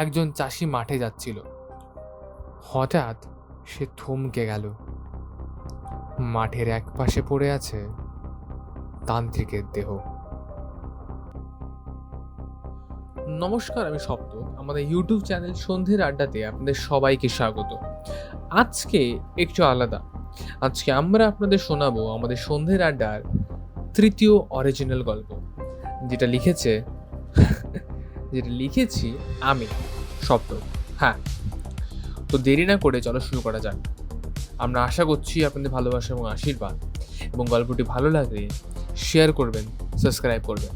একজন চাষি মাঠে যাচ্ছিল। হঠাৎ সে থমকে গেল। মাঠের এক পাশে পড়ে আছে তান্ত্রিকের দেহ। নমস্কার, আমি সপ্ত। আমাদের ইউটিউব চ্যানেল সন্ধ্যের আড্ডাতে আপনাদের সবাইকে স্বাগত। আজকে একটু আলাদা। আজকে আমরা আপনাদের শোনাবো আমাদের সন্ধ্যের আড্ডার তৃতীয় অরিজিনাল গল্প, যেটা লিখেছি আমি, সপ্ত। হ্যাঁ, তো দেরি না করে চলো শুরু করা যাক। আমরা আশা করছি আপনাদের ভালোবাসা এবং আশীর্বাদ, এবং গল্পটি ভালো লাগলে শেয়ার করবেন, সাবস্ক্রাইব করবেন।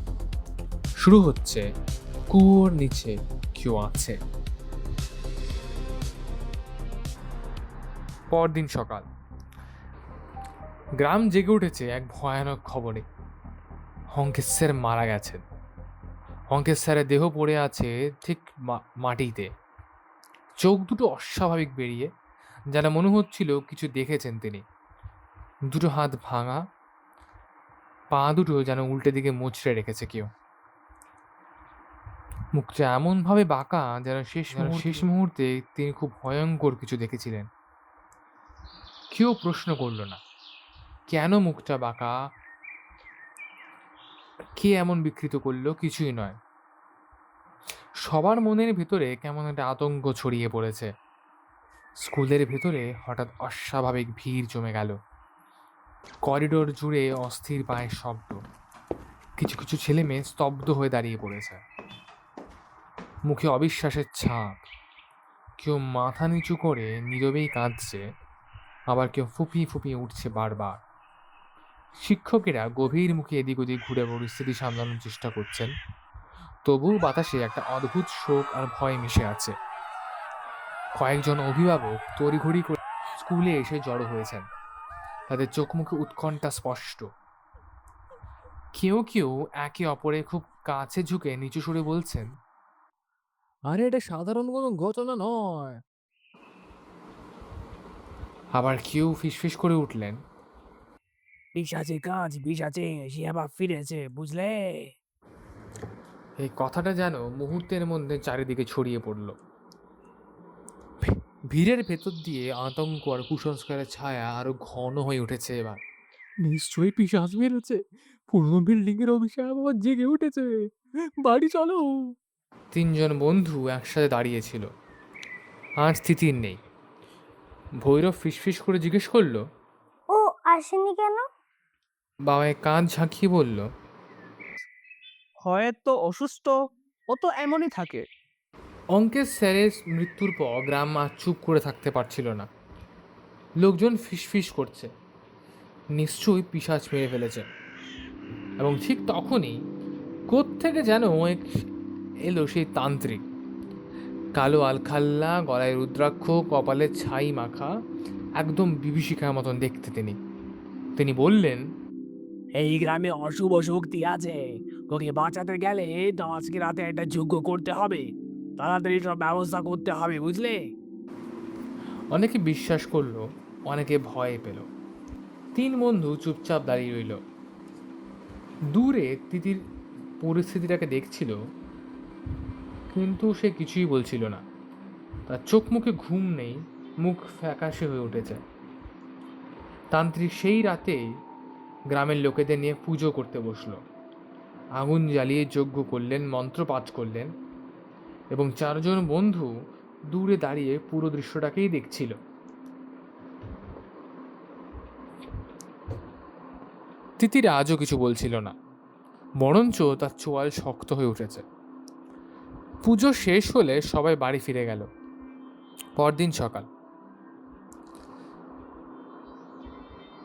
শুরু হচ্ছে কুয়োর নিচে কেউ আছে। পরদিন সকাল। গ্রাম জেগে উঠেছে এক ভয়ানক খবরে। অঙ্কেশ স্যার মারা গেছেন। অঙ্কেশ স্যারের দেহ পড়ে আছে ঠিক মাটিতে, চোখ দুটো অস্বাভাবিক বেরিয়ে, যেন মনে হচ্ছিল কিছু দেখেছেন তিনি। দুটো হাত ভাঙা, পা দুটো যেন উল্টে দিকে মুচড়ে রেখেছে কেউ। মুখটা এমনভাবে বাঁকা যেন শেষ মুহূর্তে তিনি খুব ভয়ঙ্কর কিছু দেখেছিলেন। কেউ প্রশ্ন করল না কেন মুখটা বাঁকা, কে এমন বিকৃত করলো, কিছুই নয়। সবার মনের ভেতরে কেমন একটা আতঙ্ক ছড়িয়ে পড়েছে। স্কুলের ভেতরে হঠাৎ অস্বাভাবিক ভিড় জমে গেল। করিডোর জুড়ে অস্থির পায়ের শব্দ। কিছু কিছু ছেলে মেয়ে স্তব্ধ হয়ে দাঁড়িয়ে পড়েছে, মুখে অবিশ্বাসের ছাপ। কেউ মাথা নিচু করে নীরবেই কাঁদছে, আবার কেউ ফুপিয়ে ফুপিয়ে উঠছে বারবার। শিক্ষকেরা গভীর মুখে এদিক ওদিক ঘুরে পরিস্থিতি সামলানোর চেষ্টা করছেন, তবুও বাতাসে একটা অদ্ভুত শোক আর ভয় মিশে আছে। কয়েকজন অভিভাবক তড়িঘড়ি করে স্কুলে এসে জড়ো হয়েছেন, তাদের চোখ মুখে উৎকণ্ঠা স্পষ্ট। কেউ কেউ একে অপরে খুব কাছে ঝুঁকে নিচু সুরে বলছেন, আরে এটা সাধারণ কোনো ঘটনা নয়। আবার কেউ ফিসফিস করে উঠলেন, পিশাচের কাজ, পিশাচে সে আবার ফিরেছে, বুঝলে? এই কথাটা যেন মুহূর্তের মধ্যে চারিদিকে ছড়িয়ে পড়ল। ভিড়ের ভেতর দিয়ে আতঙ্ক আর কুসংস্কারের ছায়া আরো ঘন হয়ে উঠেছে এবার। নিশ্চয়ই পিশাচ মেরেছে। পুরনো বিল্ডিং এর অভিশাপ আবার জেগে উঠেছে। বাড়ি চলো। তিনজন বন্ধু একসাথে দাঁড়িয়েছিল। আজ তিতির নেই। ভৈরব ফিসফিস করে জিজ্ঞেস করলো, ও আসেনি কেন? বাবায় কাঁধ ঝাঁকিয়ে বলল, হয়তো অসুস্থ, ও তো এমনই থাকে। অঙ্কেশ স্যারের মৃত্যুর পর গ্রাম আর চুপ করে থাকতে পারছিল না। লোকজন ফিসফিস করছে, নিশ্চয়ই পিশাচ মেরে ফেলেছে। এবং ঠিক তখনই কোত্থেকে যেন এলো সেই তান্ত্রিক। কালো আলখাল্লা, গলায় রুদ্রাক্ষ, কপালে ছাই মাখা, একদম বিভীষিকার মতন দেখতে তিনি বললেন, এই গ্রামে অশুভ শক্তি আছে, ওকে বাঁচাতে গেলে তো আজকে রাতে একটা যজ্ঞ করতে হবে। তাড়াতাড়ি সব ব্যবস্থা করতে হবে, বুঝলে? অনেকে বিশ্বাস করলো, অনেকে ভয় পেল। তিন বন্ধু চুপচাপ দাঁড়িয়ে রইল। দূরে তিতির পরিস্থিতিটাকে দেখছিল, কিন্তু সে কিছুই বলছিল না। তার চোখ মুখে ঘুম নেই, মুখ ফ্যাকাশে হয়ে উঠেছে। তান্ত্রিক সেই রাতেই গ্রামের লোকেদের নিয়ে পুজো করতে বসলো। আগুন জ্বালিয়ে যজ্ঞ করলেন, মন্ত্র পাঠ করলেন, এবং চারজন বন্ধু দূরে দাঁড়িয়ে পুরো দৃশ্যটাকেই দেখছিল। তিতির আজও কিছু বলছিল না, বরঞ্চ তার চোয়াল শক্ত হয়ে উঠেছে। পুজো শেষ হলে সবাই বাড়ি ফিরে গেল। পরদিন সকাল।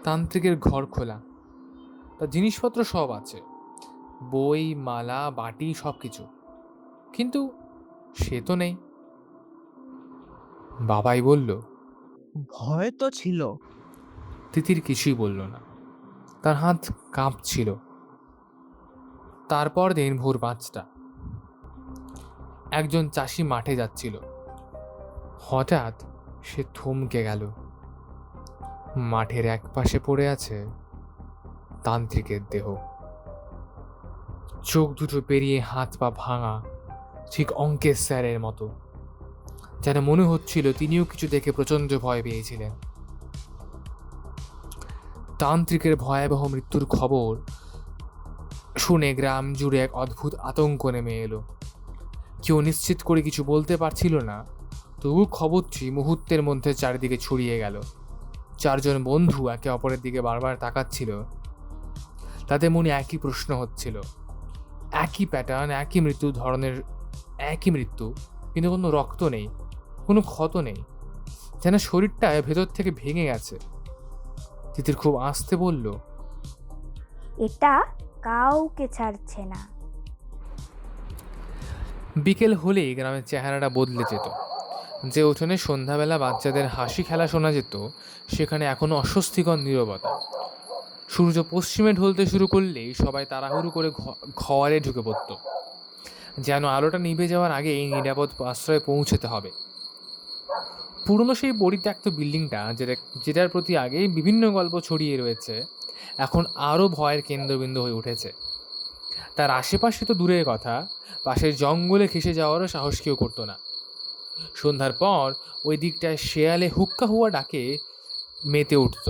তান্ত্রিকের ঘর খোলা, তার জিনিসপত্র সব আছে, বই, মালা, বাটি, সব কিছু। কিন্তু সে তো নেই। বাবাই বলল, ভয় তো ছিল। তিতির কিছুই বলল না, তার হাত কাঁপছিল। তারপর দিন ভোর 5টা। একজন চাষি মাঠে যাচ্ছিল। হঠাৎ সে থমকে গেল। মাঠের এক পাশে পড়ে আছে তান্ত্রিকের দেহ, চোখ দুটো পেরিয়ে হাত পা ভাঙা, ঠিক অঙ্কের স্যারের মতো। যেন মনে হচ্ছিল তিনিও কিছু দেখে প্রচণ্ড ভয় পেয়েছিলেন। তান্ত্রিকের ভয়াবহ মৃত্যুর খবর শুনে গ্রাম জুড়ে এক অদ্ভুত আতঙ্ক নেমে এলো। কেউ নিশ্চিত করে কিছু বলতে পারছিল না, তবু খবরটি মুহূর্তের মধ্যে চারিদিকে ছড়িয়ে গেল। চারজন বন্ধু একে অপরের দিকে বারবার তাকাচ্ছিল। তাদের মনে একই প্রশ্ন হচ্ছিল, একই প্যাটার্ন, একই মৃত্যু ধরনের, একই মৃত্যু, কিন্তু কোনো রক্ত নেই, কোনো ক্ষত নেই, যেন শরীরটা ভেতর থেকে ভেঙে গেছে। তিতির খুব আস্তে বলল, এটা কাউকে ছাড়ছে না। বিকেল হলেই গ্রামের চেহারাটা বদলে যেত। যে উঠোনে সন্ধ্যাবেলা বাচ্চাদের হাসি খেলা শোনা যেত, সেখানে এখনো অস্বস্তিকর নীরবতা। সূর্য পশ্চিমে ঢলতে শুরু করলেই সবাই তাড়াহুড়ো করে ঘরে ঢুকে পড়ত, যেন আলোটা নিভে যাওয়ার আগেই নিরাপদ আশ্রয়ে পৌঁছতে হবে। পুরনো সেই পরিত্যক্ত বিল্ডিংটা, যেটার প্রতি আগেই বিভিন্ন গল্প ছড়িয়ে রয়েছে, এখন আরও ভয়ের কেন্দ্রবিন্দু হয়ে উঠেছে। তার আশেপাশে তো দূরের কথা, পাশের জঙ্গলে খেসে যাওয়ারও সাহস কেউ করতো না। সন্ধ্যার পর ওই দিকটায় শেয়ালে হুক্কা হুয়া ডাকে মেতে উঠত।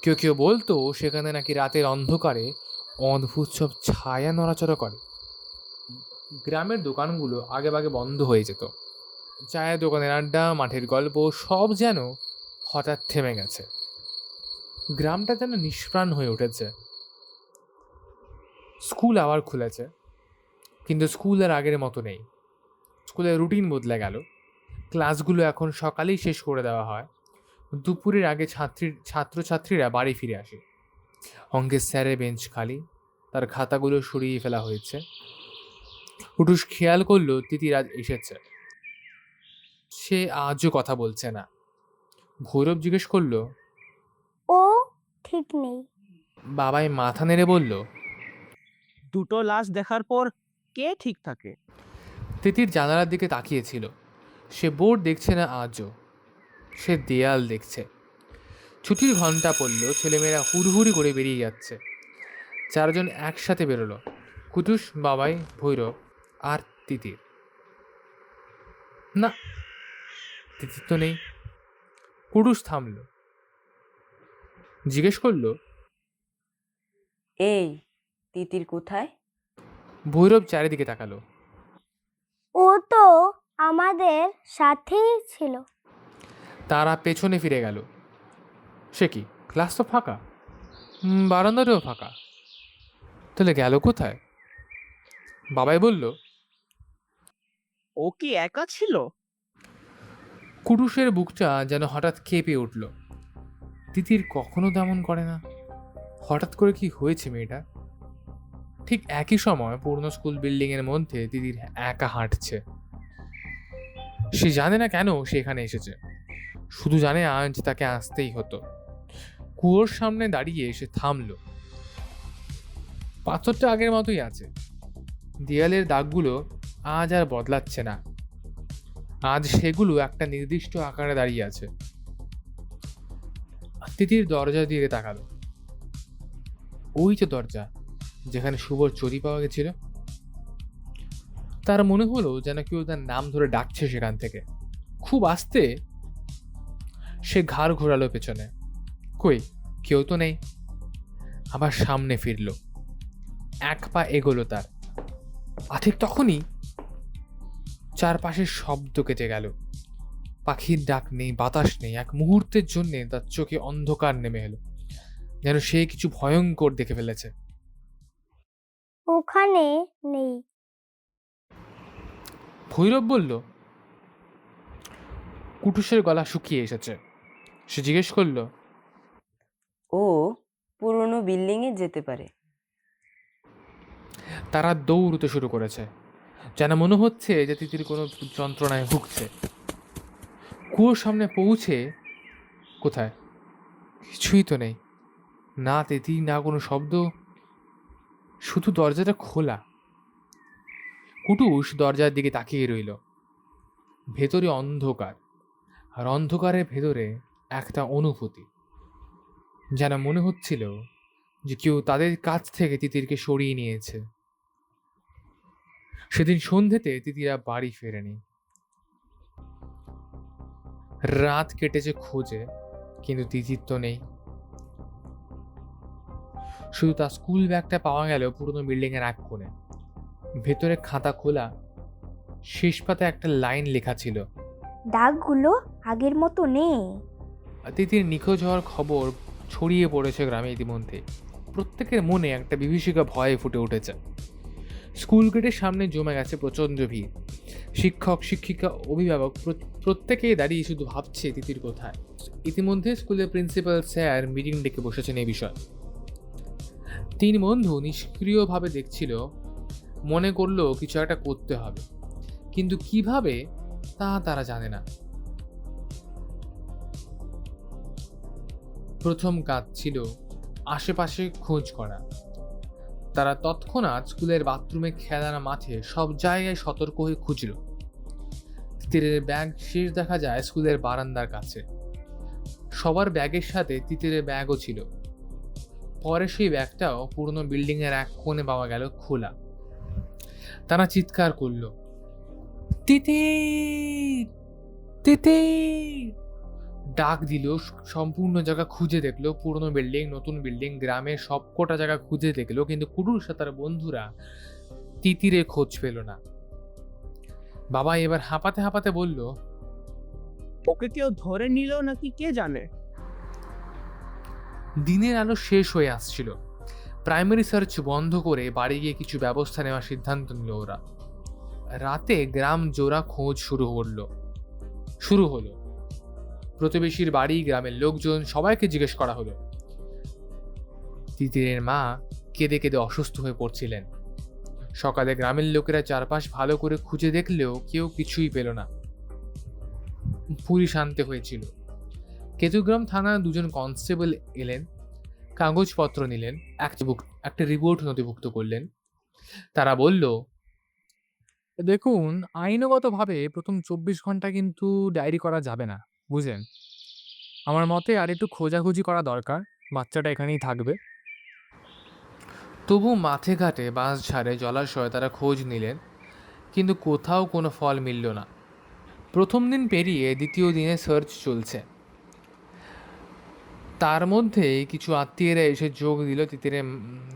কেউ কেউ বলতো সেখানে নাকি রাতের অন্ধকারে অদ্ভুত সব ছায়া নড়াচড়া করে। গ্রামের দোকানগুলো আগেভাগে বন্ধ হয়ে যেত। চায়ের দোকানের আড্ডা, মাঠের গল্প, সব যেন হঠাৎ থেমে গেছে। গ্রামটা যেন নিষ্প্রাণ হয়ে উঠেছে। স্কুল আবার খুলেছে, কিন্তু স্কুল আর আগের মতো নেই। স্কুলের রুটিন বদলে গেল। ক্লাসগুলো এখন সকালেই শেষ করে দেওয়া হয়। দুপুরের আগে ছাত্রছাত্রীরা বাড়ি ফিরে আসে। অঙ্কের স্যারের বেঞ্চ খালি, তার খাতাগুলো সরিয়ে ফেলা হয়েছে। পুটুস খেয়াল করলো তিতির আজ এসেছে। সে আজও কথা বলছে না। ভৈরব জিজ্ঞেস করলো, ও ঠিক নেই। বাবাই মাথা নেড়ে বলল। দুটো লাশ দেখার পর কে ঠিক থাকে? তিতির জানালার দিকে তাকিয়েছিল। সে বোর্ড দেখছে না আজও, সে দেয়াল দেখছে। ছুটির ঘন্টা পড়ল, ছেলেমেয়েরা হুড়হুড়ি করে বেরিয়ে যাচ্ছে। চারজন একসাথে বেরোলো, কুটুস, বাবাই, ভৈরব আর তিতির। না, তিতির তো নেই। কুটুস থামল, জিজ্ঞেস করলো, এই, তিতির কোথায়? ভৈরব চারিদিকে তাকালো। ও তো আমাদের সাথেই ছিল। তারা পেছনে ফিরে গেল। সে কি, ক্লাস তো ফাঁকা, বারান্দাটাও ফাঁকা, তাহলে গেল কোথায়? বাবাই বলল, ও কি একা ছিল? কুটুসের বুকটা যেন হঠাৎ কেঁপে উঠল। তিতির কখনো তেমন করে না, হঠাৎ করে কি হয়েছে মেয়েটা? ঠিক একই সময় পুরনো স্কুল বিল্ডিং এর মধ্যে তিতির একা হাঁটছে। সে জানে না কেন সে এখানে এসেছে, শুধু জানে আজ তাকে আসতেই হতো। কুয়োর সামনে দাঁড়িয়ে সে থামলো। পাথরটা আগের মতোই আছে, দেয়ালের দাগগুলো আজ আর বদলাচ্ছে না। আজ সেগুলো একটা নির্দিষ্ট আকারে দাঁড়িয়ে আছে। তিতির দরজা দিয়ে তাকালো। ওই তো দরজা, যেখানে শুভর চুরি পাওয়া গেছিল। তার মনে হলো যেন কেউ তার নাম ধরে ডাকছে সেখান থেকে, খুব আস্তে। সে ঘাড় ঘোরালো পেছনে, কই, কেউ তো নেই। আবার সামনে ফিরল, এক পা এগোলো তার। আর ঠিক তখনই চারপাশের শব্দ কেটে গেল। পাখির ডাক নেই, বাতাস নেই। এক মুহূর্তের জন্য তার চোখে অন্ধকার নেমে এলো, যেন সে কিছু ভয়ঙ্কর দেখে ফেলেছে। ওখানে নেই। ভৈরব বলল। কুটুসের গলা শুকিয়ে এসেছে। সে জিজ্ঞেস করলো, ও পুরনো বিল্ডিংয়ে যেতে পারে। তারা দৌড়তে শুরু করেছে, যেন মনে হচ্ছে যে তিতির কোনো যন্ত্রণায় ভুগছে। কুয়োর সামনে পৌঁছে, কোথায়, কিছুই তো নেই। না তিতি, না কোনো শব্দ, শুধু দরজাটা খোলা। কুটুস দরজার দিকে তাকিয়ে রইল। ভেতরে অন্ধকার, আর অন্ধকারের ভেতরে একটা অনুভূতি, যেন মনে হচ্ছিল যে কেউ তাদের কাছ থেকে তিতিরকে সরিয়ে নিয়েছে। সেদিন সন্ধ্যেতে তিতিরা বাড়ি ফেরেনি। রাত কেটেছে খোঁজে, কিন্তু তিতির তো নেই। শুধু তার স্কুল ব্যাগটা পাওয়া গেল পুরনো বিল্ডিং এর এক কোণে। ভেতরে খাতা খোলা, শেষ পাতায় একটা লাইন লেখা ছিল, দাগগুলো আগের মতো নেই। তিতির নিখোঁজ হওয়ার খবর ছড়িয়ে পড়েছে গ্রামে ইতিমধ্যে। প্রত্যেকের মনে একটা বিভীষিকা ভয় ফুটে উঠেছে। স্কুল গেটের সামনে জমে গেছে প্রচণ্ড ভিড়। শিক্ষক, শিক্ষিকা, অভিভাবক প্রত্যেকেই দাঁড়িয়ে শুধু ভাবছে তিতির কোথায়। ইতিমধ্যে স্কুলের প্রিন্সিপাল স্যার মিটিং ডেকে বসেছেন এই বিষয়ে। 3 বন্ধু নিষ্ক্রিয়ভাবে দেখছিল, মনে করলো কিছু একটা করতে হবে, কিন্তু কিভাবে তা তারা জানে না। প্রথম কাজ ছিল আশেপাশে খোঁজ করা। তারা তৎক্ষণাৎ স্কুলের বাথরুমে, খেলার মাঠে, সব জায়গায় সতর্ক হয়ে খুঁজল। তিতিরের ব্যাগ শেষ দেখা যায় স্কুলের বারান্দার কাছে। সবার ব্যাগের সাথে তিতিরের ব্যাগও ছিল। পরে সেই ব্যাগটাও পুরনো বিল্ডিং এর এক কোণে পাওয়া গেল খোলা। তারা চিৎকার করলো, তিতির, তিতির! ডাক দিল, সম্পূর্ণ জায়গা খুঁজে দেখলো, পুরনো বিল্ডিং, নতুন বিল্ডিং, গ্রামের সবকটা জায়গা খুঁজে দেখলো, কিন্তু কুটুর সাথে তার বন্ধুরা তিতিরের খোঁজ পেল না। বাবা এবার হাঁপাতে হাঁপাতে বলল, ওকে কেউ ধরে নিল নাকি কে জানে। দিনের আলো শেষ হয়ে আসছিল। প্রাইমারি সার্চ বন্ধ করে বাড়ি গিয়ে কিছু ব্যবস্থা নেওয়ার সিদ্ধান্ত নিল ওরা। রাতে গ্রাম জোড়া খোঁজ শুরু হলো। প্রতিবেশীর বাড়ি, গ্রামের লোকজন, সবাইকে জিজ্ঞেস করা হলো। তিতিরের মা কেঁদে কেঁদে অসুস্থ হয়ে পড়ছিলেন। সকালে গ্রামের লোকেরা চারপাশ ভালো করে খুঁজে দেখলেও কেউ কিছুই পেল না। পুলিশ আনতে হয়েছিল। কেতুগ্রাম থানার 2জন কনস্টেবল এলেন, কাগজপত্র নিলেন, একটা রিপোর্ট নথিভুক্ত করলেন। তারা বলল, দেখুন, আইনগতভাবে প্রথম 24 ঘন্টা কিন্তু ডায়েরি করা যাবে না, বুঝলেন? আমার মতে আর একটু খোঁজাখুঁজি করা দরকার। বাচ্চাটা এখানেই থাকবে। তবু মাঠে ঘাটে, বাঁশঝাড়ে, জলাশয়ে তারা খোঁজ নিলেন, কিন্তু কোথাও কোনো ফল মিলল না। প্রথম দিন পেরিয়ে দ্বিতীয় দিনে সার্চ চলছে। তার মধ্যেই কিছু আত্মীয়রা এসে যোগ দিল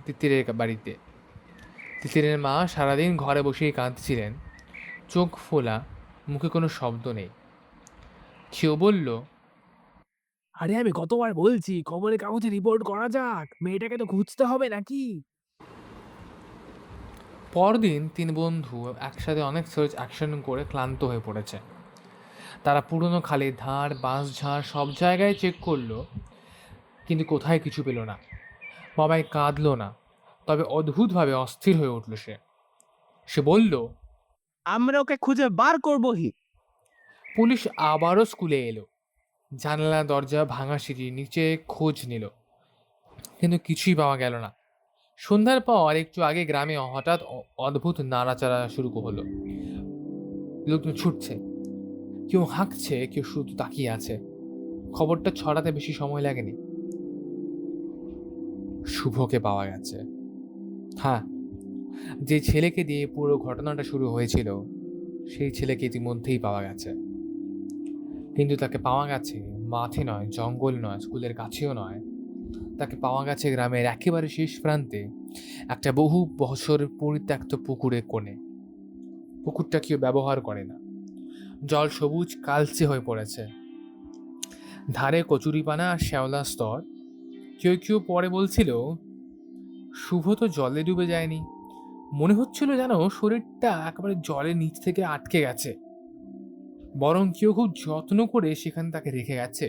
তিতিরের বাড়িতে। তিতিরের মা সারাদিন ঘরে বসেই কাঁদছিলেন, চোখ ফোলা, মুখে কোনো শব্দ নেই। কেউ বলল, আরে আমি কতবার বলছি খবরের কাগজে রিপোর্ট করা যাক, মেয়েটাকে তো খুঁজতে হবে নাকি। পরদিন 3 বন্ধু একসাথে অনেক সার্চ অ্যাকশন করে ক্লান্ত হয়ে পড়েছে। তারা পুরনো খালের ধার, বাঁশঝাড় সব জায়গায় চেক করলো, কিন্তু কোথায় কিছু পেল না। বাবাই কাঁদলো না, তবে অদ্ভুতভাবে অস্থির হয়ে উঠল সে বলল, আমরা ওকে খুঁজে বার করবোই। পুলিশ আবারও স্কুলে এলো। জানালা, দরজা, ভাঙা সিঁড়ি, নিচে খোঁজ নিল, কিন্তু কিছুই পাওয়া গেল না। সন্ধ্যার পর একটু আগে গ্রামে হঠাৎ অদ্ভুত নাড়াচাড়া শুরু হলো। লোকজন ছুটছে, কেউ হাঁকছে, কেউ শুধু তাকিয়ে আছে। খবরটা ছড়াতে বেশি সময় লাগেনি। শুভকে পাওয়া গেছে। হ্যাঁ, যে ছেলেকে দিয়ে পুরো ঘটনাটা শুরু হয়েছিল, সেই ছেলেকে ইতিমধ্যেই পাওয়া গেছে। কিন্তু তাকে পাওয়া গেছে মাঠে নয়, জঙ্গল নয়, স্কুলের কাছেও নয়। তাকে পাওয়া গেছে গ্রামের একেবারে শেষ প্রান্তে, একটা বহু বছরের পরিত্যক্ত পুকুরের কোণে। পুকুরটা কেউ ব্যবহার করে না। জল সবুজ কালচে হয়ে পড়েছে, ধারে কচুরিপানা আর শ্যাওলা স্তর। কেউ কেউ পরে বলছিল, শুভ তো জলে ডুবে যায়নি, মনে হচ্ছিল যেন শরীরটা একেবারে জলের নিচ থেকে আটকে গেছে, বরং কেউ খুব যত্ন করে সেখানে তাকে রেখে গেছে।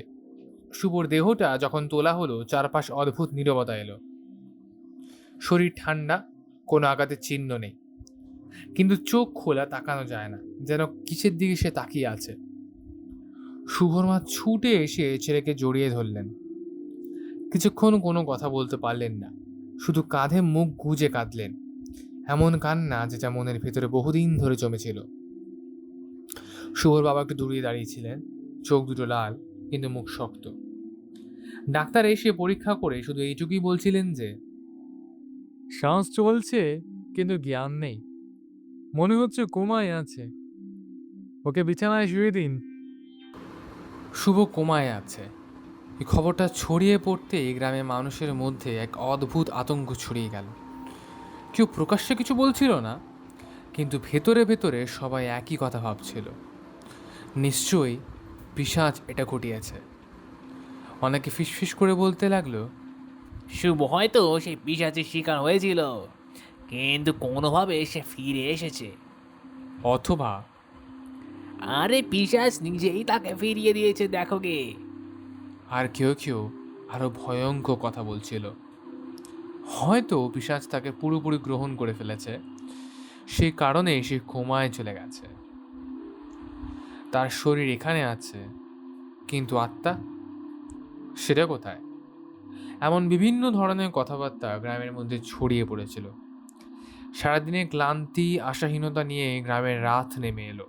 শুভর দেহটা যখন তোলা হলো, চারপাশ অদ্ভুত নীরবতা এলো। শরীর ঠান্ডা, কোনো আঘাতের চিহ্ন নেই, কিন্তু চোখ খোলা, তাকানো যায় না, যেন কিসের দিকে সে তাকিয়ে আছে। শুভর মা ছুটে এসে ছেলেকে জড়িয়ে ধরলেন। কিছুক্ষণ কোনো কথা বলতে পারলেন না, শুধু কাঁধে মুখ গুজে কাঁদলেন। এমন কান্না যেটা মনের ভেতরে বহুদিন ধরে জমেছিল। শুভর বাবা একটু দূরে দাঁড়িয়েছিলেন, চোখ দুটো লাল, কিন্তু মুখ শক্ত। ডাক্তার এসে পরীক্ষা করে শুধু এইটুকুই বলছিলেন যে, শ্বাস চলছে, কিন্তু জ্ঞান নেই। মনে হচ্ছে কোমায় আছে। ওকে বিছানায় শুয়ে দিন। শুভ কোমায় আছে। এই খবরটা ছড়িয়ে পড়তেই গ্রামের মানুষের মধ্যে এক অদ্ভুত আতঙ্ক ছড়িয়ে গেল। কেউ প্রকাশ্যে কিছু বলছিল না, কিন্তু ভেতরে ভেতরে সবাই একই কথা ভাবছিল, নিশ্চয়ই পিশাচ এটা ঘটিয়েছে। অনেকে ফিসফিস করে বলতে লাগলো, শুভ হয়তো সেই পিশাচের শিকার হয়েছিল, কিন্তু কোনোভাবে সে ফিরে এসেছে। অথবা আরে পিশাচ নিজেই তাকে ফিরিয়ে দিয়েছে, দেখো গে। আর কেউ কেউ আরো ভয়ঙ্কর কথা বলছিল, হয়তো পিশাচ তাকে পুরোপুরি গ্রহণ করে ফেলেছে, সেই কারণে সে কোমায় চলে গেছে। তার শরীর এখানে আছে, কিন্তু আত্মা সেটা কোথায়? এমন বিভিন্ন ধরনের কথাবার্তা গ্রামের মধ্যে ছড়িয়ে পড়েছিল। সারাদিনের ক্লান্তি, আশাহীনতা নিয়ে গ্রামের রাত নেমে এলো।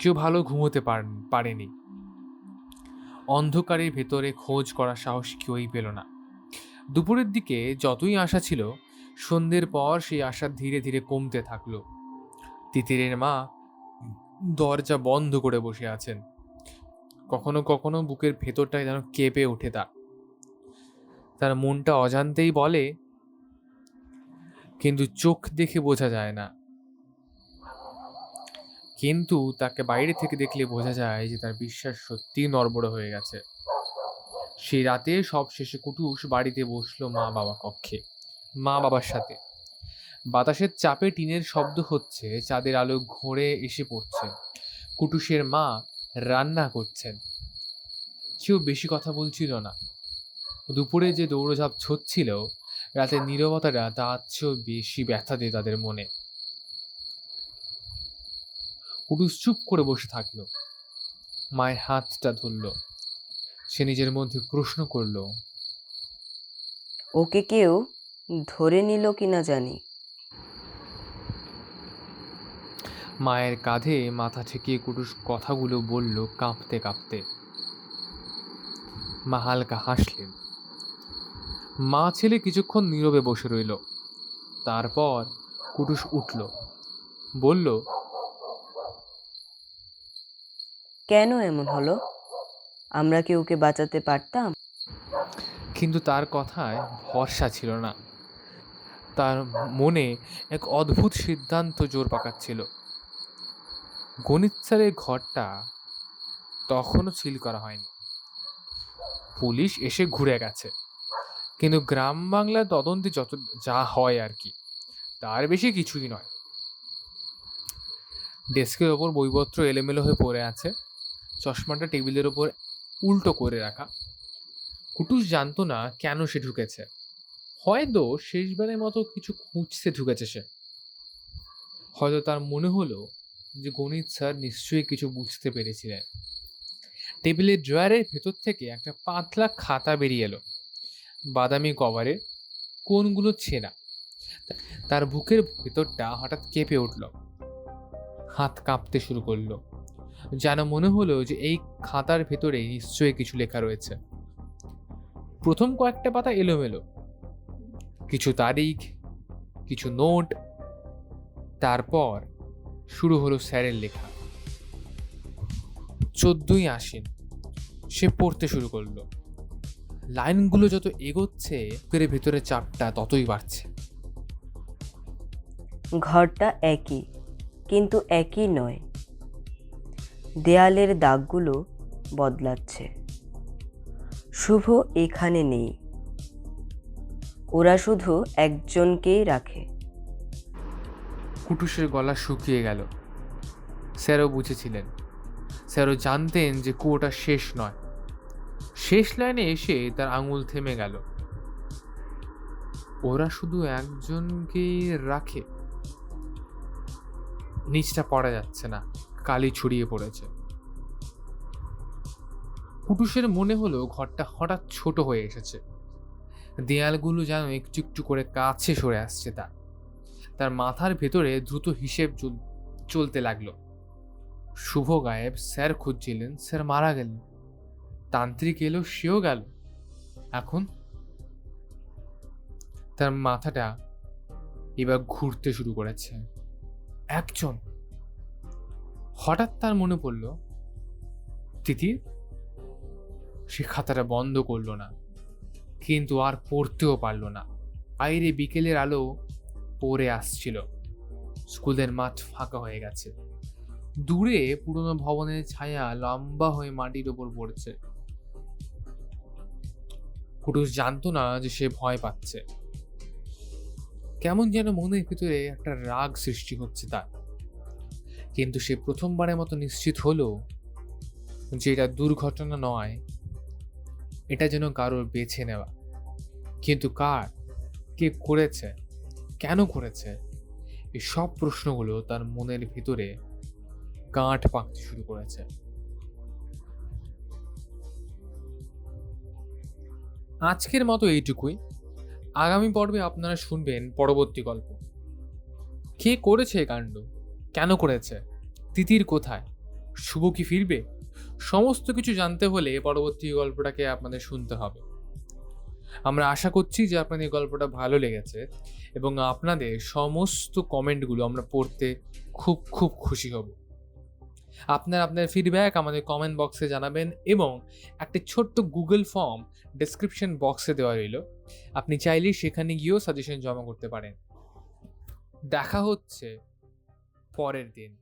কেউ ভালো ঘুমোতে পারেনি। অন্ধকারের ভেতরে খোঁজ করার সাহস কেউই পেল না। দুপুরের দিকে যতই আশা ছিল, সন্ধ্যের পর সেই আশা ধীরে ধীরে কমতে থাকলো। তিতিরের মা দরজা বন্ধ করে বসে আছেন। কখনো কখনো বুকের ভেতরটায় যেন কেঁপে ওঠে তার মনটা অজান্তেই বলে, কিন্তু চোখ দেখে বোঝা যায় না। কিন্তু তাকে বাইরে থেকে দেখলে বোঝা যায় যে তার বিশ্বাস সত্যি নড়বড়ে হয়ে গেছে। সেই রাতে সব শেষে কুটুস বাড়িতে বসলো মা বাবার সাথে। বাতাসের চাপে টিনের শব্দ হচ্ছে, চাঁদের আলো ঘোরে এসে পড়ছে। কুটুসের মা রান্না করছেন। কেউ বেশি কথা বলছিল না। দুপুরে যে দৌড়ঝাঁপ হচ্ছিল, রাতের নীরবতাটা তার চেয়েও বেশি ব্যথা দিয়ে তাদের মনে। কুটুস চুপ করে বসে থাকলো। মায়ের হাতটা ধরল। সে নিজের মধ্যে প্রশ্ন করলো, ওকে কেউ ধরে নিল কিনা জানি। মায়ের কাঁধে মাথা ঠেকিয়ে কুটুস কথাগুলো বলল কাঁপতে কাঁপতে। মা হালকা হাসলেন। মা ছেলে কিছুক্ষণ নীরবে বসে রইল। তারপর কুটুস উঠল, বলল, কেন এমন হলো? আমরা কি ওকে বাঁচাতে পারতাম? কিন্তু তার কথায় ভরসা ছিল না। তার মনে এক অদ্ভুত সিদ্ধান্ত জোর পাকাচ্ছিল। গণিত স্যারের ঘরটা তখনও সিল করা হয়নি। পুলিশ এসে ঘুরে গেছে, কিন্তু গ্রাম বাংলার তদন্তে যত যা হয় আর কি, তার বেশি কিছুই নয়। ডেস্কের ওপর বইপত্র এলোমেলো হয়ে পড়ে আছে, চশমাটা টেবিলের ওপর উল্টো করে রাখা। কুটুস জানতো না কেন সে ঢুকেছে। হয়তো শেষবারের মতো কিছু খুঁজতে ঢুকেছে সে। হয়তো তার মনে হলো যে গণিত স্যার নিশ্চয়ই কিছু বুঝতে পেরেছিলেন। টেবিলের ড্রয়ারের ভেতর থেকে একটা পাতলা খাতা বেরিয়ে এলো, বাদামি কভারের, কোনগুলো ছেঁড়া। তার বুকের ভেতরটা হঠাৎ কেঁপে উঠল, হাত কাঁপতে শুরু করলো, যেন মনে হলো যে এই খাতার ভেতরে নিশ্চয়ই কিছু লেখা রয়েছে। প্রথম কয়েকটা পাতা এলোমেলো, কিছু তারিখ, কিছু নোট। তারপর শুরু হলো স্যারের লেখা। 14ই আশ্বিন। সে পড়তে শুরু করলো। লাইনগুলো যত এগোচ্ছে, বুকের ভেতরে চাপটা ততই বাড়ছে। ঘরটা একই, কিন্তু একই নয়। দেয়ালের দাগগুলো বদলাচ্ছে। শুভ এখানে নেই। ওরা শুধু একজনকেই রাখে। কুটুসের গলা শুকিয়ে গেল। স্যারও বুঝেছিলেন। স্যারও জানতেন যে কুয়োটা শেষ নয়। শেষ লাইনে এসে তার আঙুল থেমে গেল। ওরা শুধু একজনকেই রাখে। নিচটা পড়া যাচ্ছে না, কালি ছড়িয়ে পড়েছে। কুটুসের মনে হলো ঘরটা হঠাৎ ছোট হয়ে এসেছে। দেয়ালগুলো যেন একটু একটু করে কাছে সরে আসছে। তার মাথার ভেতরে দ্রুত হিসেব চলতে লাগলো। শুভ গায়েব, স্যার খুঁজছিলেন, স্যার মারা গেলেন, তান্ত্রিক এলো, সেও গেল। এখন তার মাথাটা এবার ঘুরতে শুরু করেছে। একজন। হঠাৎ তার মনে পড়ল তিতির। সে খাতাটা বন্ধ করলো না, কিন্তু আর পড়তেও পারলো না। বাইরে বিকেলের আলো পড়ে আসছিল। স্কুলের মাঠ ফাঁকা হয়ে গেছে। দূরে পুরনো ভবনের ছায়া লম্বা হয়ে মাটির ওপর পড়ছে। কুটুস জানতো না যে সে ভয় পাচ্ছে। কেমন যেন মনের ভিতরে একটা রাগ সৃষ্টি হচ্ছে তার। কিন্তু সে প্রথমবারের মতো নিশ্চিত হলো যে এটা দুর্ঘটনা নয়, এটা যেন কারোর বেছে নেওয়া। কিন্তু কার, কে করেছে, কেন করেছে, এই সব প্রশ্নগুলো তার মনের ভিতরে গাঁট পাকতে শুরু করেছে। আজকের মতো এইটুকুই। আগামী পর্বে আপনারা শুনবেন পরবর্তী গল্প। কে করেছে এই কাণ্ড, কেন করেছে, তিতির কোথায়, শুভ কি ফিরবে? সমস্ত কিছু জানতে হলে পরবর্তী গল্পটাকে আপনাদের শুনতে হবে। আমরা আশা করছি যে আপনাদের গল্পটা ভালো লেগেছে এবং আপনাদের সমস্ত কমেন্টগুলো আমরা পড়তে খুব খুব খুশি হব। আপনার ফিডব্যাক আমাদের কমেন্ট বক্সে জানাবেন এবং একটা ছোট্ট গুগল ফর্ম ডেসক্রিপশন বক্সে দেওয়া রইল। আপনি চাইলেই সেখানে গিয়েও সাজেশন জমা করতে পারেন। দেখা হচ্ছে পরের দিন।